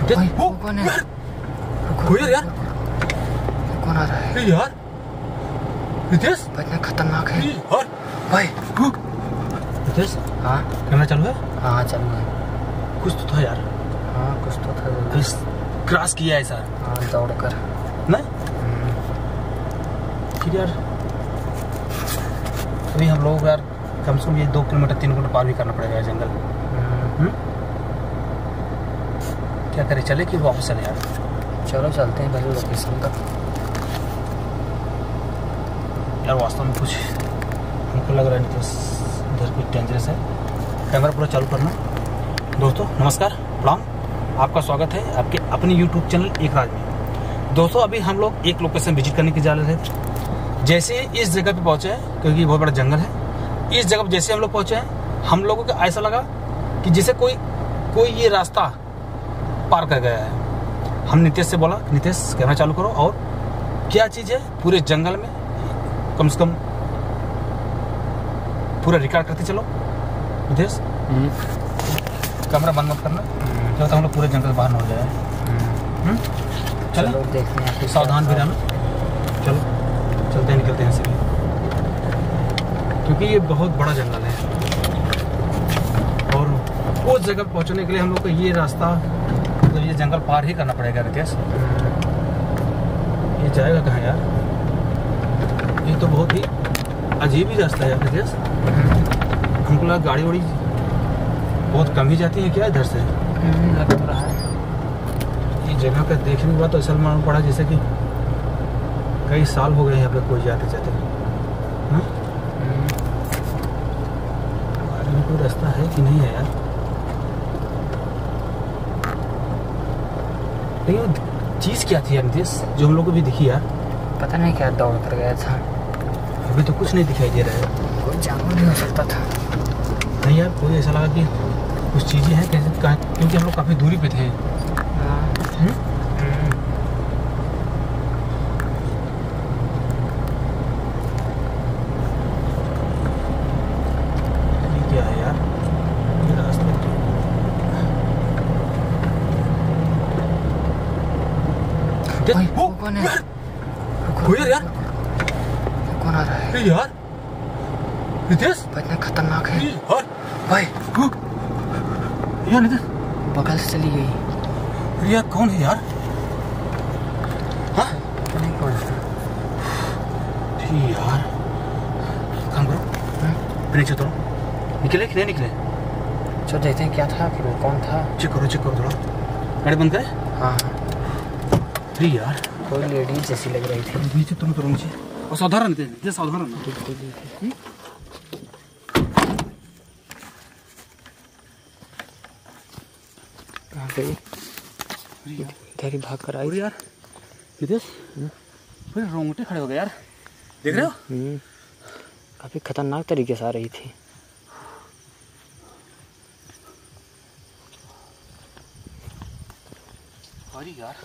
वो कौन है? यार कौन आ रहा है यार? रितेश इतना खतरनाक है यार भाई। रितेश हाँ कैमरा चालू है? हाँ चालू है। कुछ तो था यार। हाँ कुछ तो था। क्रॉस किया ऐसा। हाँ दौड़ कर नहीं फिर यार अभी हम लोग यार कम से कम ये 2 किलोमीटर 3 किलोमीटर पार भी करना पड़ेगा जंगल। क्या करें, चले कि वापस चले यार? चलो चलते हैं पहले लोकेशन तक। यार वास्तव में कुछ हमको लग रहा है तो इधर कुछ डेंजरस है। कैमरा पूरा चालू करना। दोस्तों नमस्कार, प्रणाम, आपका स्वागत है आपके अपने YouTube चैनल एक राज में। दोस्तों अभी हम लोग एक लोकेशन विजिट करने की जा रहे थे। जैसे इस जगह पे पहुंचे हैं, क्योंकि बहुत बड़ा जंगल है, इस जगह जैसे हम लोग पहुंचे हैं, हम लोगों को ऐसा लगा कि जैसे कोई ये रास्ता पार कर गया है। हम नितेश से बोला, नितेश कैमरा चालू करो और क्या चीज़ है पूरे जंगल में कम से कम पूरा रिकॉर्ड करते चलो। नितेश कैमरा बंद मत करना जब तक हम लोग पूरे जंगल बाहर न हो जाए। चलो देखते हैं। सावधान भी रहना। चलो चलते हैं, निकलते हैं सीधे, क्योंकि ये बहुत बड़ा जंगल है और उस जगह पहुंचने के लिए हम लोग को ये रास्ता तो ये जंगल पार ही करना पड़ेगा। रितेश ये जाएगा कहाँ यार? ये तो बहुत ही अजीब ही रास्ता है यार रितेश। हमको लगा गाड़ी वाड़ी बहुत कम ही जाती है क्या इधर से? लग रहा है ये जगह का देखने के बाद तो ऐसा मालूम पड़ा जैसे कि कई साल हो गए यहाँ पे कोई जाते जाते। आगे में कोई रास्ता है कि नहीं है यार? लेकिन चीज़ क्या थी यार नितेश जो हम लोग को भी दिखी यार? पता नहीं क्या दौड़ कर गया था। अभी तो कुछ नहीं दिखाई दे रहा है। कोई जानवर भी हो सकता था। नहीं यार, कोई ऐसा लगा कि कुछ चीज़ें हैं कैसे कहाँ, क्योंकि हम लोग काफ़ी दूरी पे थे। ये क्या है यार? ये रास्ता वो कौन है? यार कौन आ रहा है यार? नितेश इतना खतरनाक है यार भाई। यार नितेश बगल से चली गई। यार कौन है यार? हाँ नहीं कौन है यार? काम करो, ब्रेक चेक करो, निकले कि नहीं निकले? चलो देखते हैं क्या था कि वो कौन था। चेक करो थोड़ा। गाड़ी बंद करें? हाँ यार कोई लेडीज जैसी लग रही थी। नीचे तुम करो नीचे और सावधान रहते हैं, सावधान रहना। कहाँ गई? इधर ही भाग कर आई यार। नितेश फिर रोंगटे खड़े हो गए यार, देख रहे हो? काफी खतरनाक तरीके से आ रही थी। अरे यार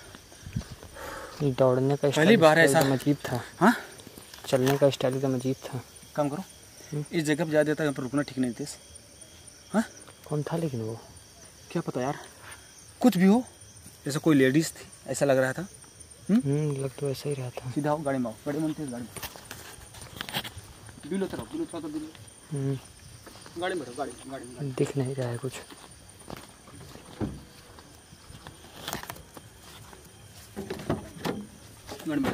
दौड़ने का पहली बार ऐसा अजीब था। हाँ चलने का स्टाइल एकदम अजीब था। काम करो, इस जगह पर जा देता है, यहाँ पर रुकना ठीक नहीं नितेश। हाँ कौन था लेकिन वो? क्या पता यार, कुछ भी हो, जैसे कोई लेडीज थी ऐसा लग रहा था। लग तो ऐसा ही रहा था। सीधा आओ, गाड़ी में आओ, गाड़ी में गाड़ी में बिल उतरो तो बिल गाड़ी में बैठो, गाड़ी में दिख नहीं रहा है कुछ। गाड़ी में।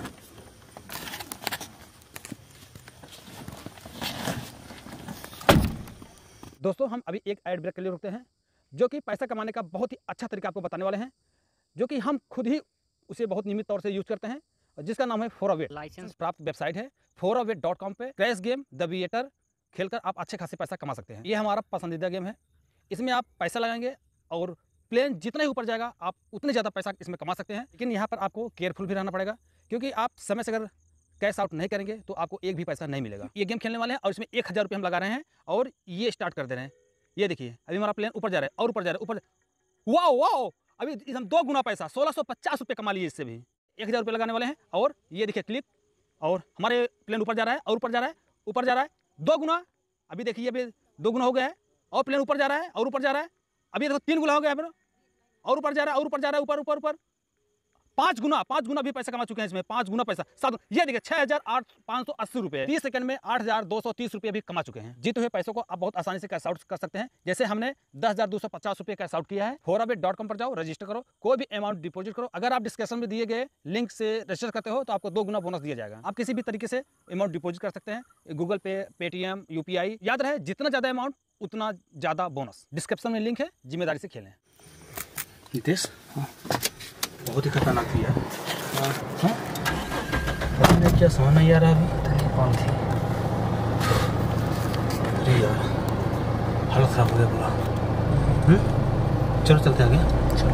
दोस्तों हम अभी एक एड ब्रेक के लिए रुकते हैं, जो कि पैसा कमाने का बहुत ही अच्छा तरीका आपको बताने वाले हैं, जो कि हम खुद ही उसे बहुत नियमित तौर से यूज करते हैं, जिसका नाम है फोरावे। लाइसेंस प्राप्त वेबसाइट है foraway.com पे क्रैश गेम द विएटर खेलकर आप अच्छे खासे पैसा कमा सकते हैं। ये हमारा पसंदीदा गेम है। इसमें आप पैसा लगाएंगे और प्लेन जितना ही ऊपर जाएगा आप उतने ज़्यादा पैसा इसमें कमा सकते हैं। लेकिन यहाँ पर आपको केयरफुल भी रहना पड़ेगा, क्योंकि आप समय से अगर कैश आउट नहीं करेंगे तो आपको एक भी पैसा नहीं मिलेगा। ये गेम खेलने वाले हैं और इसमें 1000 रुपये हम लगा रहे हैं और ये स्टार्ट कर दे रहे हैं। ये देखिए अभी हमारा प्लेन ऊपर जा रहा है और ऊपर जा रहा है, ऊपर। वाह अभी हम 2 गुना पैसा 1650 रुपये कमा लिए इससे भी। 1000 रुपये लगाने वाले हैं और ये देखिए क्लिक, और हमारे प्लेन ऊपर जा रहा है और ऊपर जा रहा है, ऊपर जा रहा है 2 गुना। अभी देखिए अभी 2 गुना हो गया है और प्लेन ऊपर जा रहा है और ऊपर जा रहा है। अभी देखो 3 गुना हो गया है। और ऊपर जा रहा है, और ऊपर जा रहा है, ऊपर ऊपर ऊपर 5 गुना भी पैसा कमा चुके हैं इसमें, 5 गुना पैसा। ये देखिए 6,580 रुपए 30 सेकंड में 8,230 रुपए भी कमा चुके हैं। जीते हुए पैसों को आप बहुत आसानी से कैश आउट कर सकते हैं। जैसे हमने 10,250 रुपए कैश आउट किया है। foravit.com पर जाओ, रजिस्टर करो, कोई भी अमाउंट डिपॉजिट करो। अगर आप डिस्क्रिप्शन में दिए गए लिंक से रजिस्टर करते हो तो आपको 2 गुना बोनस दिया जाएगा। आप किसी भी तरीके से अमाउंट डिपॉजिट कर सकते हैं, गूगल पे, पेटीएम, UPI। याद रहे जितना ज्यादा अमाउंट उतना ज्यादा बोनस। डिस्क्रिप्शन में लिंक है, जिम्मेदारी से खेलें। नितेश, बहुत ही खतरनाक थी यार। क्या समझ नहीं आ रहा अभी। कौन थी? अरे यार हालत खराब हो गया पूरा। चलो चलते आगे। चलो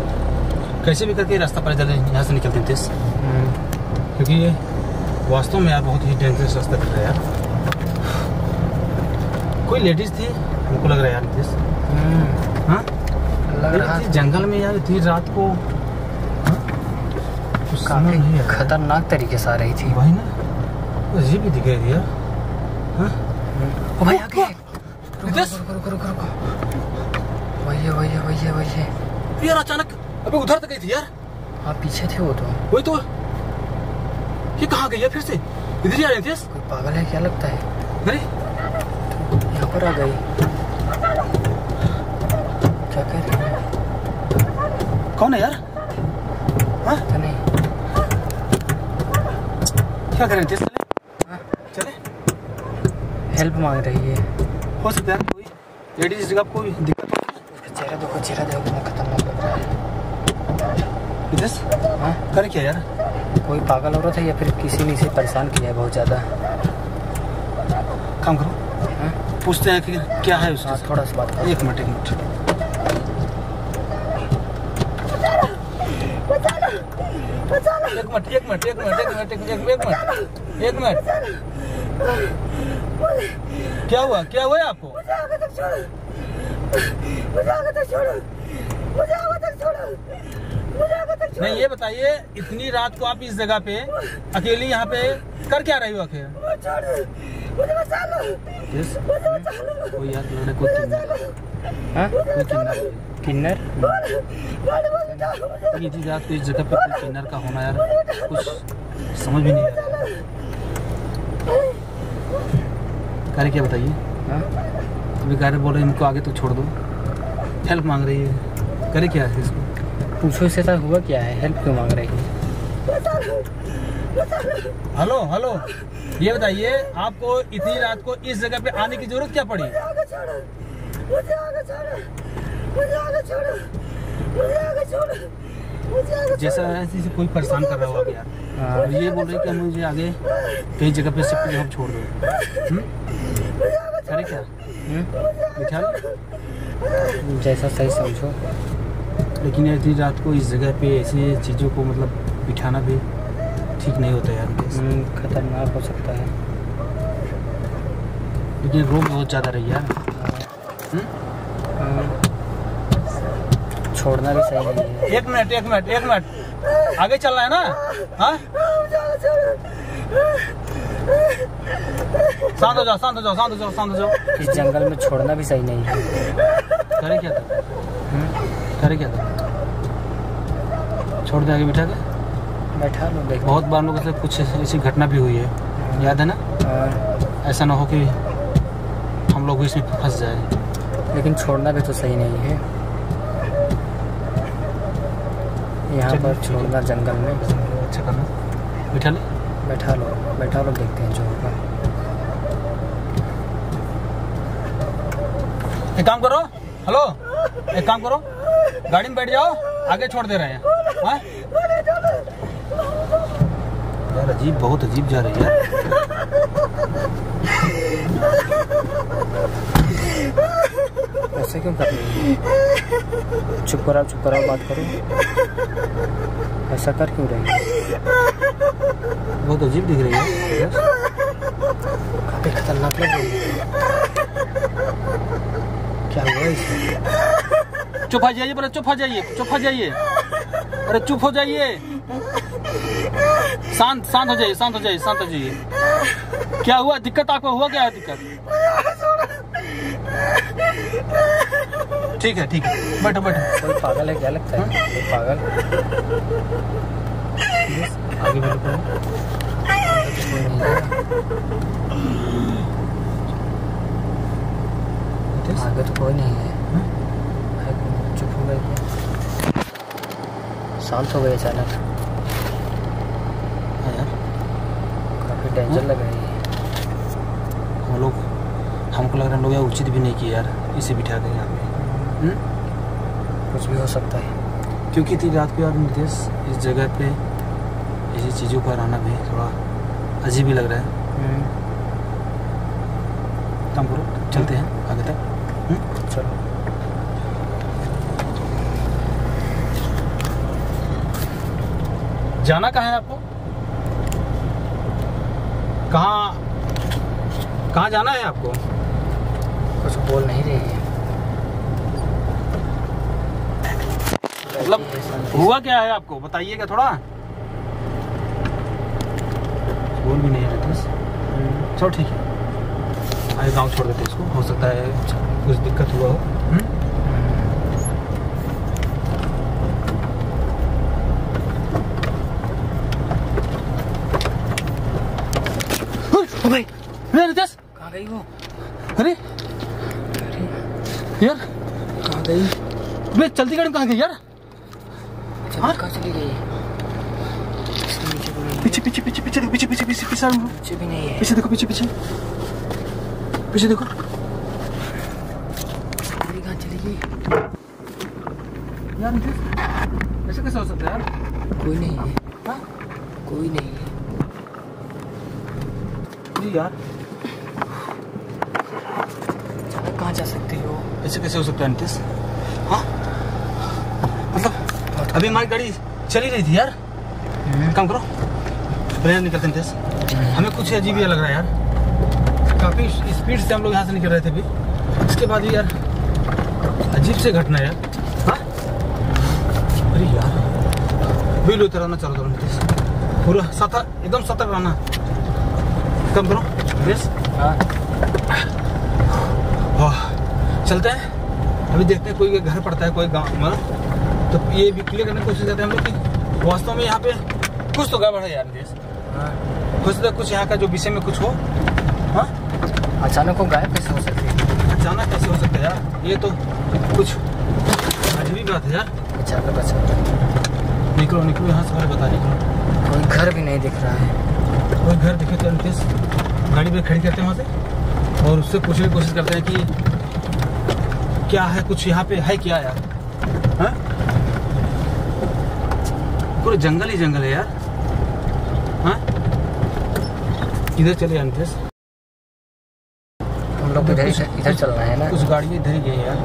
कैसे भी करके रास्ता पर चले, यहाँ से निकलते नितेश, क्योंकि ये वास्तव में यार बहुत ही डेंजरस रास्ता दिख रहा है यार। कोई लेडीज थी हमको लग रहा है यार नितेश। हाँ लग रहा है जंगल में यार इतनी रात को काफी खतरनाक तरीके से आ रही थी। वही ना, अजीब भी दिख रही थी यार। हाँ ओ भाई आगे नितेश, रुको। वही है यार अचानक अबे उधर तक गई थी यार। आप पीछे थे वो तो। वही तो, ये कहाँ गई है फिर से? इधर ही आ रही थी। कोई पागल है क्या लगता है? अरे यहाँ पर आ गई। क्या कह रही है? कौन है यार? हाँ पता नहीं। क्या कर रहे थे? चले हेल्प मांग रही है। हो सकता है कोई लेडीज जगह कोई दिक्कत। चेहरा देखो कितना खतरनाक लग रहा है। नितेश हाँ कर क्या यार? कोई पागल औरत है या फिर किसी ने इसे परेशान किया है बहुत ज्यादा। काम करो, हाँ पूछते हैं कि क्या है उसके साथ। थोड़ा सा बात करो। एक मिनट क्या हुआ आपको? नहीं ये बताइए, इतनी रात को आप इस जगह पे अकेली यहाँ पे कर क्या रही हो आखिर? कोई यार लड़के को किन्नर इतनी रात को इस जगह पे कोई किन्नर का होना यार कुछ समझ भी नहीं आ रहा। कार्य क्या बताइए? अभी कार्य बोल रहे इनको आगे तो छोड़ दो, हेल्प मांग रही है। करे क्या है इसको? पूछो इसके साथ हुआ क्या है, हेल्प क्यों मांग रही है? हेलो ये बताइए, आपको इतनी रात को इस जगह पे आने की जरूरत क्या पड़ी? जैसा ऐसे कोई परेशान कर रहा होगा यार। और ये बोल रहे कि मुझे आगे कई जगह पे शिफ्ट हम छोड़ दो। करे क्या? बिठा लो। जैसा सही समझो। लेकिन इतनी रात को इस जगह पे ऐसी चीज़ों को मतलब बिठाना भी ठीक नहीं होता यार। खतरनाक हो सकता है। लेकिन रोग बहुत ज़्यादा रही यार। छोड़ना भी सही नहीं है। एक मिनट आगे चलना है ना? हाँ शांत हो जाओ। इस जंगल में छोड़ना भी सही नहीं है। करे क्या था? छोड़ दे आगे बिठा के। बैठा लो देख। बहुत बार लोगों से कुछ ऐसी घटना भी हुई है, याद है ना? ऐसा ना हो कि हम लोग इसमें फंस जाए। लेकिन छोड़ना भी तो सही नहीं है यहाँ पर छोड़ना जंगल में। अच्छा करना, बैठा लो देखते हैं जो होगा। एक काम करो, गाड़ी में बैठ जाओ, आगे छोड़ दे रहे हैं। हाँ? यार बहुत अजीब जा रही है। ऐसे क्यों कर रही है? चुप कराओ बात करो। ऐसा कर क्यों रही है? बहुत अजीब दिख रही है। काफी खतरनाक लग रही है। क्या हुआ इसे? चुप हो जाइए, अरे चुप हो जाइए। शांत हो जाइए। क्या हुआ? दिक्कत आपको हुआ? क्या है दिक्कत? ठीक है बैठो बैठो। कोई पागल है क्या लगता है? कोई पागल आगे बढ़ो। कोई नहीं है। आगे तो कोई नहीं है। चुप हो गए, शांत हो गए अचानक। काफी डेंजर लग रही है। हम लोग, हमको लग रहा है हम लोग यार उचित भी नहीं किया यार इसे बिठा के यहाँ पे। कुछ भी हो सकता है, क्योंकि इतनी रात को यार नितेश इस जगह पे ऐसी चीज़ों का रहना भी थोड़ा अजीब ही लग रहा है। काम करो, चलते हैं आगे तक। चलो। जाना कहाँ है आपको? कहाँ जाना है आपको? कुछ बोल नहीं रही है। मतलब हुआ क्या है आपको बताइएगा थोड़ा। बोल भी नहीं है नितेश। चलो ठीक है, आगे गांव छोड़ देते इसको, हो सकता है कुछ दिक्कत हुआ हो। भाई नितेश कहाँ गई वो? अरे यार कहाँ गई? वे चलती गाड़ी कहाँ गई यार? हाँ? कहाँ चली गई? पीछे पीछे पीछे पीछे देखो, पीछे पीछे पीछे पीछे पीछे भी नहीं है। पीछे देखो, पीछे पीछे पीछे देखो। कहाँ चली गई? यार नितेश ऐसे कैसे हो सकता है यार? कोई नहीं है। हाँ? कोई नहीं है। जी यार कहाँ जा सकती हो? ऐसे कैसे हो सकता है नितेश? हाँ मतलब अभी हमारी गाड़ी चली रही थी यार। काम करो, प्लेन निकलते नितेश। हमें कुछ अजीब ही लग रहा है यार। काफी स्पीड से हम लोग यहाँ से निकल रहे थे अभी, इसके बाद भी यार अजीब से घटना यार। हाँ अरे यार बिल उतराना चालू करो नितेश, पूरा एकदम सतर्क रहना। कम करो नितेश। हाँ चलते हैं, अभी देखते हैं कोई घर पड़ता है कोई गाँव में, तो ये भी क्लियर करने की कोशिश करते हैं हम लोग कि वास्तव में यहाँ पे कुछ तो गड़बड़ है यार नितेश। हो सकता है कुछ यहाँ का जो विषय में कुछ हो। हाँ अचानक वो गायब कैसे हो सकती है? अचानक कैसे हो सकता है यार? ये तो कुछ अजीब बात है यार। अचानक निकलो निकलो यहाँ से, बता निकलो। कोई घर भी नहीं दिख रहा है। कोई घर दिखे तो नितेश गाड़ी पे खड़ी करते हैं वहाँ से और उससे पूछने की कोशिश करते हैं कि क्या है, कुछ यहाँ पे है क्या यार? हाँ पूरा जंगल ही जंगल है यार। हाँ इधर चले यार नितेश, हम लोग इधर चल रहे हैं ना। कुछ गाड़ी इधर ही गई यार।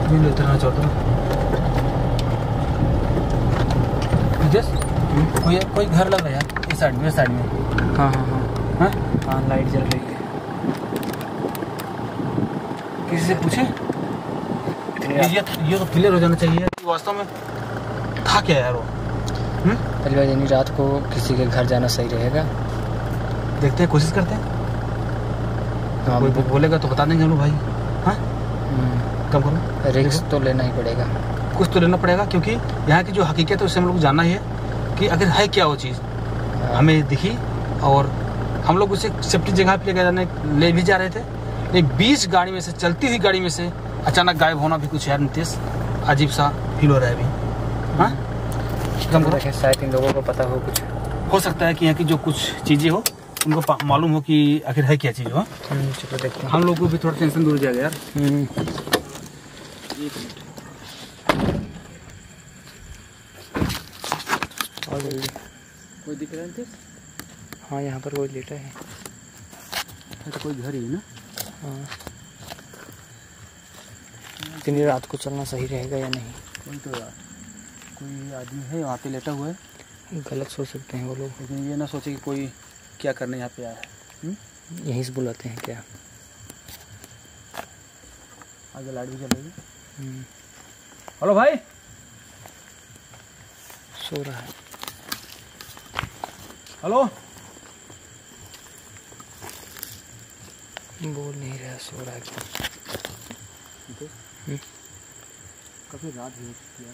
बिल उतरना चाहता हूँ नितेश। कोई घर लग रहा है यार इस साइड में, साइड में। हाँ हाँ लाइट जल रही है। किसी से पूछे? ये तो क्लियर हो जाना चाहिए कि वास्तव में था क्या यार वो। पहली बार यानी रात को किसी के घर जाना सही रहेगा। देखते हैं, कोशिश करते हैं। हाँ कोई बोलेगा तो बता देंगे हम लोग भाई। हाँ कम करो, रिस्क तो लेना ही पड़ेगा। कुछ तो लेना पड़ेगा क्योंकि यहाँ की जो हकीकत है उससे हम लोग जानना ही है कि अगर है क्या वो चीज़ हमें दिखी, और हम लोग उसे सेफ्टी जगह पे ले भी जा रहे थे। एक 20 गाड़ी में से, चलती हुई गाड़ी में से अचानक गायब होना भी कुछ यार नितेश अजीब सा फील हो रहा है अभी। हाँ कम करो, शायद इन लोगों को पता हो कुछ। हो सकता है कि यहाँ की जो कुछ चीज़ें हो उनको मालूम हो कि आखिर है क्या चीज़ हो। चलो देखते हैं। हम लोग को भी थोड़ा टेंशन दूर जाएगा यार। और जल्दी। कोई दिख रहा है नितेश? हाँ यहाँ पर कोई लेटा है। तो कोई घर ही है ना। हाँ इतनी रात को चलना सही रहेगा या नहीं? कोई तो यार कोई आदमी है वहाँ पे लेटा हुआ है। गलत सोच सकते हैं वो लोग, लेकिन ये ना सोचे कि कोई क्या करने यहाँ पे आया है। यहीं से बुलाते हैं क्या? आगे लाइट भी चल रही है। हेलो भाई, सो रहा है। हेलो बोल नहीं रहा, सो रहा है काफी रात भी हो चुकी है,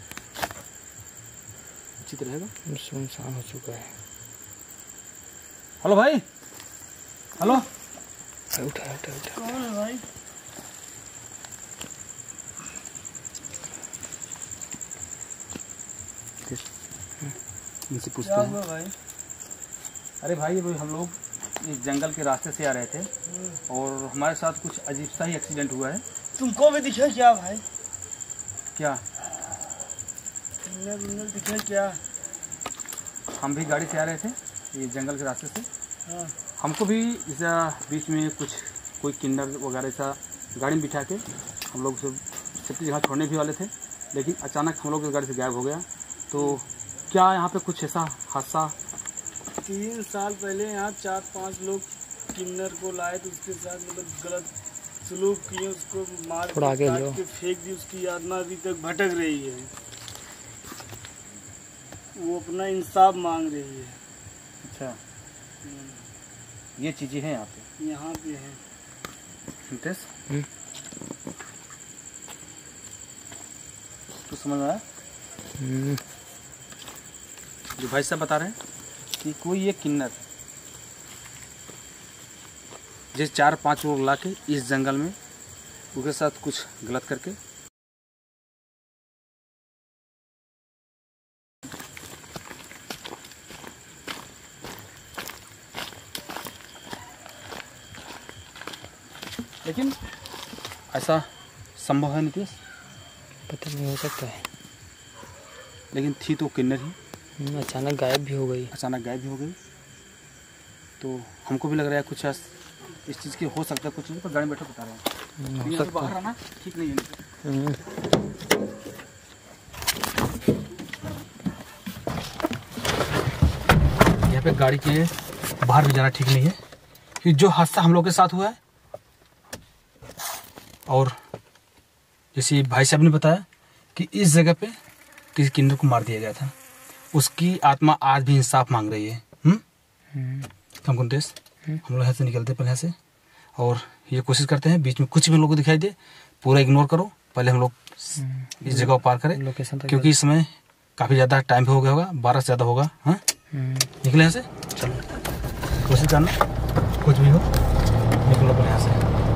उचित रहेगा। सुनसान हो चुका है। हेलो भाई, हेलो। उठा उठा उठा। कौन है भाई? इनसे पूछते हैं भाई। अरे भाई, अभी हम लोग इस जंगल के रास्ते से आ रहे थे और हमारे साथ कुछ अजीब सा ही एक्सीडेंट हुआ है। तुमको भी दिखा क्या भाई? क्या? दिखा क्या? हम भी गाड़ी से आ रहे थे ये जंगल के रास्ते से। हाँ। हमको भी इस बीच में कोई किन्नर वगैरह सा गाड़ी में बिठा के हम लोग सबकी जगह छोड़ने भी वाले थे, लेकिन अचानक हम लोग गाड़ी से गायब हो गया। तो क्या यहाँ पे कुछ ऐसा हादसा? 3 साल पहले यहाँ 4-5 लोग किन्नर को लाए तो उसके साथ मतलब गलत सलूक किए, उसको मार थोड़ा आगे लो। के फेंक दी। उसकी आत्मा अभी तक भटक रही है, वो अपना इंसाफ मांग रही है। अच्छा, ये चीज़ें हैं यहाँ पे है। तो समझ में आया? जो भाई साहब बता रहे हैं कि कोई ये किन्नर जिस 4-5 लोग ला के इस जंगल में उनके साथ कुछ गलत करके लेकिन ऐसा संभव है नीतीश? पता नहीं, हो सकता है। लेकिन थी तो किन्नर ही, अचानक गायब भी हो गई। तो हमको भी लग रहा है कुछ इस चीज़ की हो सकता है, कुछ चीज़ पर गाड़ी में बैठे बता रहे हैं। हो सकता बाहर आना ठीक नहीं है। यहाँ पे गाड़ी के बाहर भी जाना ठीक नहीं है, कि जो हादसा हम लोग के साथ हुआ है और जैसे भाई साहब ने बताया कि इस जगह पे किसी किन्नर को मार दिया गया था, उसकी आत्मा आज भी इंसाफ मांग रही है। कम कुंतेश, हम लोग यहाँ से निकलते पहले से और ये कोशिश करते हैं बीच में कुछ भी लोगों को दिखाई दे पूरा इग्नोर करो, पहले हम लोग इस जगह को पार करें, क्योंकि इस समय काफ़ी ज़्यादा टाइम भी हो गया होगा, 12 से ज़्यादा होगा। हाँ, निकले यहाँ से, चलो कोशिश करना कुछ भी हो, निकलो यहाँ से।